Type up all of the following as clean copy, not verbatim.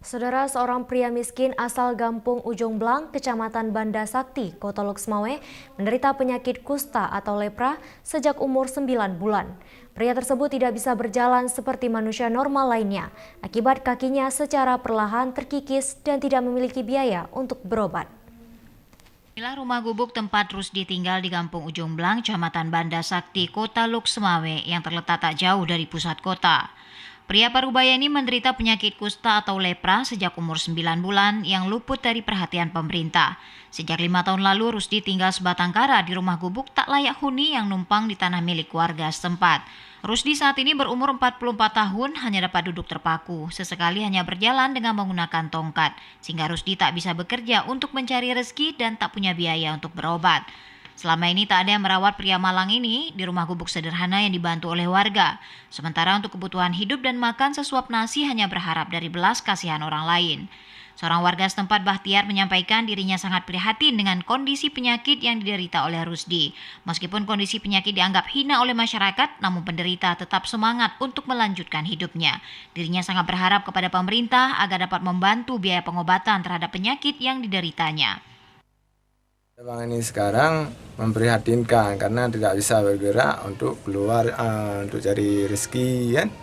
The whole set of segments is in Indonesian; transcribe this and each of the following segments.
Saudara, seorang pria miskin asal Gampung Ujung Blang, Kecamatan Banda Sakti, Kota Loksmawe, menderita penyakit kusta atau lepra sejak umur 9 bulan. Pria tersebut tidak bisa berjalan seperti manusia normal lainnya, akibat kakinya secara perlahan terkikis dan tidak memiliki biaya untuk berobat. Inilah rumah gubuk tempat Rusdi tinggal di Kampung Ujung Blang, Kecamatan Banda Sakti, Kota Loksmawe yang terletak tak jauh dari pusat kota. Pria parubaya ini menderita penyakit kusta atau lepra sejak umur 9 bulan yang luput dari perhatian pemerintah. Sejak 5 tahun lalu, Rusdi tinggal sebatang kara di rumah gubuk tak layak huni yang numpang di tanah milik warga setempat. Rusdi saat ini berumur 44 tahun, hanya dapat duduk terpaku. Sesekali hanya berjalan dengan menggunakan tongkat, sehingga Rusdi tak bisa bekerja untuk mencari rezeki dan tak punya biaya untuk berobat. Selama ini tak ada yang merawat pria malang ini di rumah gubuk sederhana yang dibantu oleh warga. Sementara untuk kebutuhan hidup dan makan sesuap nasi hanya berharap dari belas kasihan orang lain. Seorang warga setempat, Bahtiar, menyampaikan dirinya sangat prihatin dengan kondisi penyakit yang diderita oleh Rusdi. Meskipun kondisi penyakit dianggap hina oleh masyarakat, namun penderita tetap semangat untuk melanjutkan hidupnya. Dirinya sangat berharap kepada pemerintah agar dapat membantu biaya pengobatan terhadap penyakit yang dideritanya. Bang ini sekarang memprihatinkan karena tidak bisa bergerak untuk keluar untuk cari rezeki kan,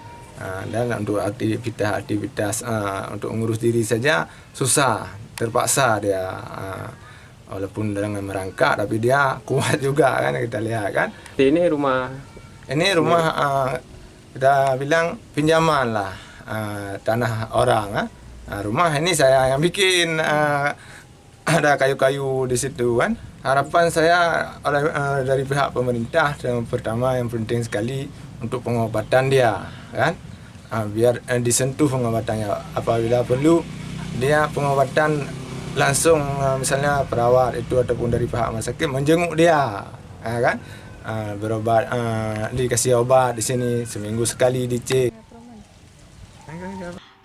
dan untuk aktivitas untuk mengurus diri saja susah, terpaksa dia walaupun dengan merangkak tapi dia kuat juga kan, kita lihat kan. Ini rumah kita bilang pinjaman lah, tanah orang. Rumah ini saya yang bikin. Ada kayu-kayu di situ kan. Harapan saya dari pihak pemerintah yang pertama yang penting sekali untuk pengobatan dia kan. Biar disentuh pengobatannya, apabila perlu dia pengobatan langsung, misalnya perawat itu ataupun dari pihak rumah sakit menjenguk dia kan. Berobat, dikasih obat di sini seminggu sekali dicek.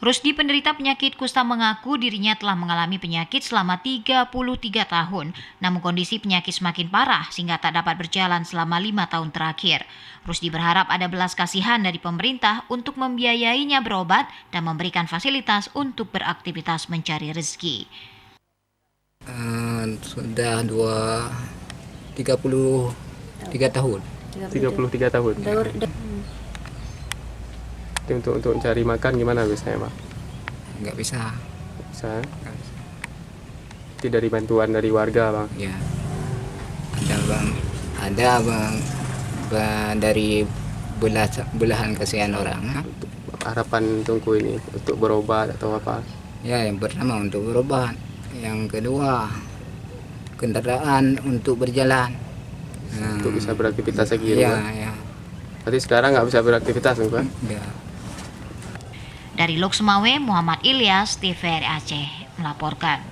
Rusdi, penderita penyakit kusta, mengaku dirinya telah mengalami penyakit selama 33 tahun. Namun kondisi penyakit semakin parah sehingga tak dapat berjalan selama 5 tahun terakhir. Rusdi berharap ada belas kasihan dari pemerintah untuk membiayainya berobat dan memberikan fasilitas untuk beraktivitas mencari rezeki. Sudah 33 tahun. 33 tahun. Untuk cari makan gimana biasanya, Pak? Nggak bisa. Bisa. Itu dari bantuan dari warga, Bang. Ya. Ada bang dari belahan kasihan orang. Harapan tunggu ini untuk berobat atau apa? Ya, yang pertama untuk berobat, yang kedua kendaraan untuk berjalan. Untuk bisa beraktivitas lagi. Ya, ya. Berarti sekarang nggak bisa beraktivitas, Bang? Ya. Dari Loksmawe, Muhammad Ilyas, TVRI Aceh melaporkan.